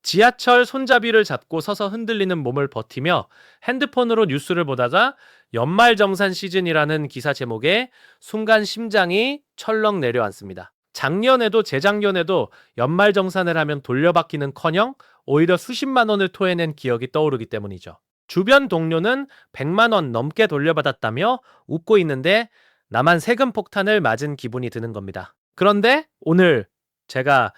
지하철 손잡이를 잡고 서서 흔들리는 몸을 버티며 핸드폰으로 뉴스를 보다가 연말정산 시즌이라는 기사 제목에 순간 심장이 철렁 내려앉습니다. 작년에도 재작년에도 연말정산을 하면 돌려받기는커녕 오히려 수십만 원을 토해낸 기억이 떠오르기 때문이죠. 주변 동료는 100만 원 넘게 돌려받았다며 웃고 있는데 나만 세금 폭탄을 맞은 기분이 드는 겁니다. 그런데 오늘 제가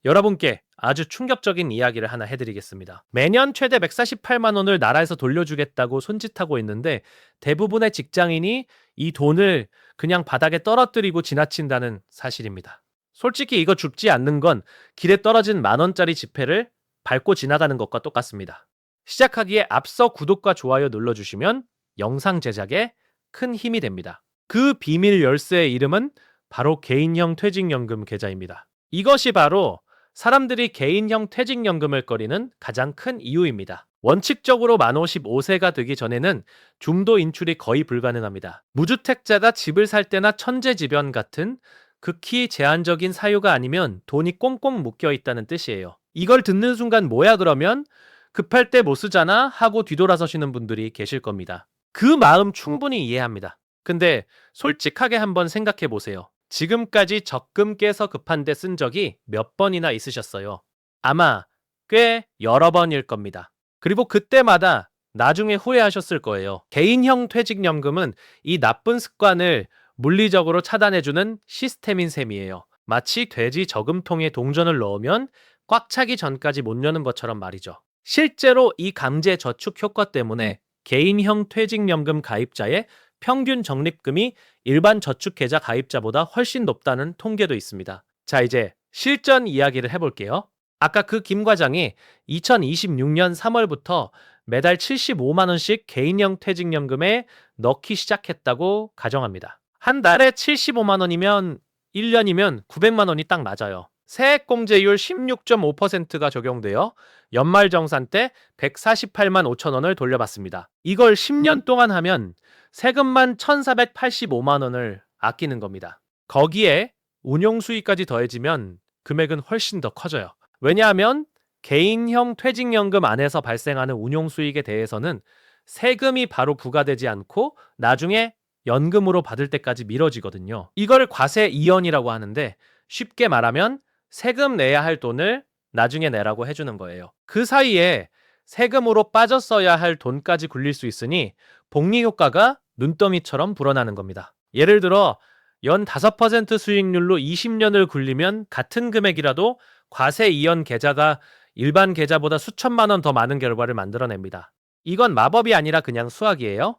여러분께 아주 충격적인 이야기를 하나 해드리겠습니다. 매년 최대 148만 원을 나라에서 돌려주겠다고 손짓하고 있는데 대부분의 직장인이 이 돈을 그냥 바닥에 떨어뜨리고 지나친다는 사실입니다. 솔직히 이거 죽지 않는 건 길에 떨어진 만원짜리 지폐를 밟고 지나가는 것과 똑같습니다. 시작하기에 앞서 구독과 좋아요 눌러주시면 영상 제작에 큰 힘이 됩니다. 그 비밀 열쇠의 이름은 바로 개인형 퇴직연금 계좌입니다. 이것이 바로 사람들이 개인형 퇴직연금을 꺼리는 가장 큰 이유입니다. 원칙적으로 만 55세가 되기 전에는 중도 인출이 거의 불가능합니다. 무주택자가 집을 살 때나 천재지변 같은 극히 제한적인 사유가 아니면 돈이 꽁꽁 묶여 있다는 뜻이에요. 이걸 듣는 순간 뭐야 그러면 급할 때 못 쓰잖아 하고 뒤돌아서시는 분들이 계실 겁니다. 그 마음 충분히 이해합니다. 근데 솔직하게 한번 생각해 보세요. 지금까지 적금 깨서 급한데 쓴 적이 몇 번이나 있으셨어요? 아마 꽤 여러 번일 겁니다. 그리고 그때마다 나중에 후회하셨을 거예요. 개인형 퇴직연금은 이 나쁜 습관을 물리적으로 차단해주는 시스템인 셈이에요. 마치 돼지 저금통에 동전을 넣으면 꽉 차기 전까지 못 여는 것처럼 말이죠. 실제로 이 강제 저축 효과 때문에 개인형 퇴직연금 가입자의 평균 적립금이 일반 저축계좌 가입자보다 훨씬 높다는 통계도 있습니다. 자, 이제 실전 이야기를 해볼게요. 아까 그 김 과장이 2026년 3월부터 매달 75만 원씩 개인형 퇴직연금에 넣기 시작했다고 가정합니다. 한 달에 75만 원이면 1년이면 900만 원이 딱 맞아요. 세액공제율 16.5%가 적용되어 연말정산 때 148만 5천 원을 돌려받습니다. 이걸 10년 동안 하면 세금만 1,485만 원을 아끼는 겁니다. 거기에 운용수익까지 더해지면 금액은 훨씬 더 커져요. 왜냐하면 개인형 퇴직연금 안에서 발생하는 운용수익에 대해서는 세금이 바로 부과되지 않고 나중에 연금으로 받을 때까지 미뤄지거든요. 이걸 과세 이연이라고 하는데 쉽게 말하면 세금 내야 할 돈을 나중에 내라고 해주는 거예요. 그 사이에 세금으로 빠졌어야 할 돈까지 굴릴 수 있으니 복리 효과가 눈더미처럼 불어나는 겁니다. 예를 들어 연 5% 수익률로 20년을 굴리면 같은 금액이라도 과세 이연 계좌가 일반 계좌보다 수천만 원 더 많은 결과를 만들어냅니다. 이건 마법이 아니라 그냥 수학이에요.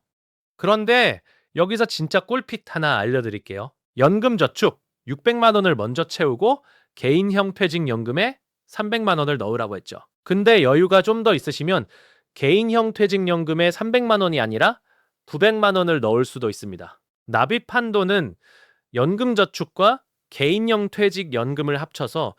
그런데 여기서 진짜 꿀핏 하나 알려드릴게요. 연금저축 600만 원을 먼저 채우고 개인형 퇴직연금에 300만 원을 넣으라고 했죠. 근데 여유가 좀 더 있으시면 개인형 퇴직연금에 300만 원이 아니라 900만 원을 넣을 수도 있습니다. 납입 한도는 연금저축과 개인형 퇴직연금을 합쳐서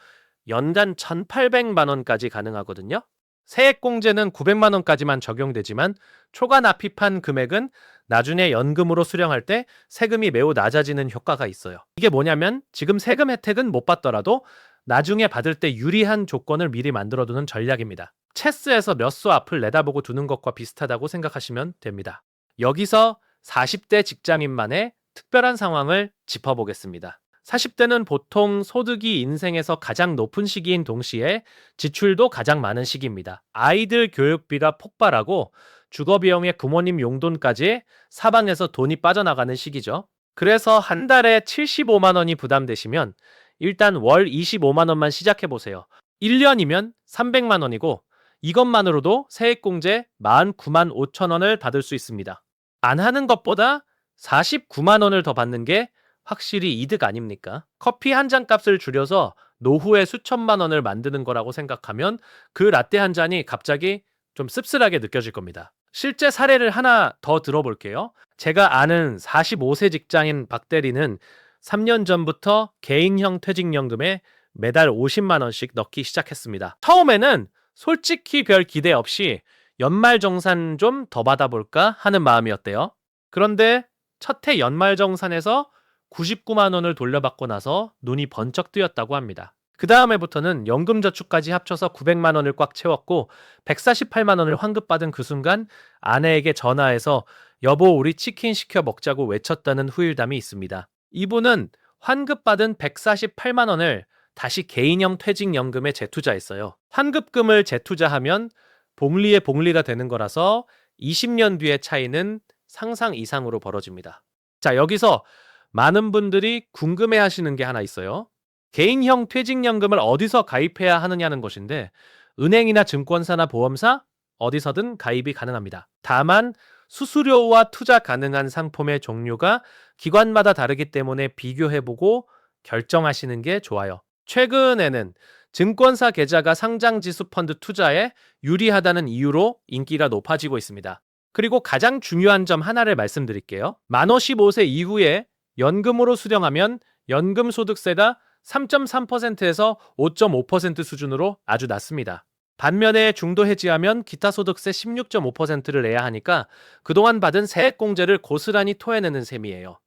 연간 1,800만 원까지 가능하거든요. 세액공제는 900만 원까지만 적용되지만 초과 납입한 금액은 나중에 연금으로 수령할 때 세금이 매우 낮아지는 효과가 있어요. 이게 뭐냐면 지금 세금 혜택은 못 받더라도 나중에 받을 때 유리한 조건을 미리 만들어두는 전략입니다. 체스에서 몇 수 앞을 내다보고 두는 것과 비슷하다고 생각하시면 됩니다. 여기서 40대 직장인만의 특별한 상황을 짚어보겠습니다. 40대는 보통 소득이 인생에서 가장 높은 시기인 동시에 지출도 가장 많은 시기입니다. 아이들 교육비가 폭발하고 주거비용에 부모님 용돈까지 사방에서 돈이 빠져나가는 시기죠. 그래서 한 달에 75만 원이 부담되시면 일단 월 25만 원만 시작해보세요. 1년이면 300만 원이고 이것만으로도 세액공제 49만 5천 원을 받을 수 있습니다. 안 하는 것보다 49만 원을 더 받는 게 확실히 이득 아닙니까? 커피 한 잔 값을 줄여서 노후에 수천만 원을 만드는 거라고 생각하면 그 라떼 한 잔이 갑자기 좀 씁쓸하게 느껴질 겁니다. 실제 사례를 하나 더 들어볼게요. 제가 아는 45세 직장인 박 대리는 3년 전부터 개인형 퇴직연금에 매달 50만 원씩 넣기 시작했습니다. 처음에는 솔직히 별 기대 없이 연말정산 좀 더 받아볼까 하는 마음이었대요. 그런데 첫 해 연말정산에서 99만 원을 돌려받고 나서 눈이 번쩍 뜨였다고 합니다. 그 다음에부터는 연금저축까지 합쳐서 900만 원을 꽉 채웠고 148만 원을 환급받은 그 순간 아내에게 전화해서 여보 우리 치킨 시켜 먹자고 외쳤다는 후일담이 있습니다. 이분은 환급받은 148만 원을 다시 개인형 퇴직연금에 재투자했어요. 환급금을 재투자하면 복리의 복리가 되는 거라서 20년 뒤의 차이는 상상 이상으로 벌어집니다. 자, 여기서 많은 분들이 궁금해 하시는 게 하나 있어요. 개인형 퇴직연금을 어디서 가입해야 하느냐는 것인데 은행이나 증권사나 보험사 어디서든 가입이 가능합니다. 다만 수수료와 투자 가능한 상품의 종류가 기관마다 다르기 때문에 비교해보고 결정하시는 게 좋아요. 최근에는 증권사 계좌가 상장지수 펀드 투자에 유리하다는 이유로 인기가 높아지고 있습니다. 그리고 가장 중요한 점 하나를 말씀드릴게요. 만 55세 이후에 연금으로 수령하면 연금소득세가 3.3%에서 5.5% 수준으로 아주 낮습니다. 반면에 중도 해지하면 기타 소득세 16.5%를 내야 하니까 그동안 받은 세액공제를 고스란히 토해내는 셈이에요.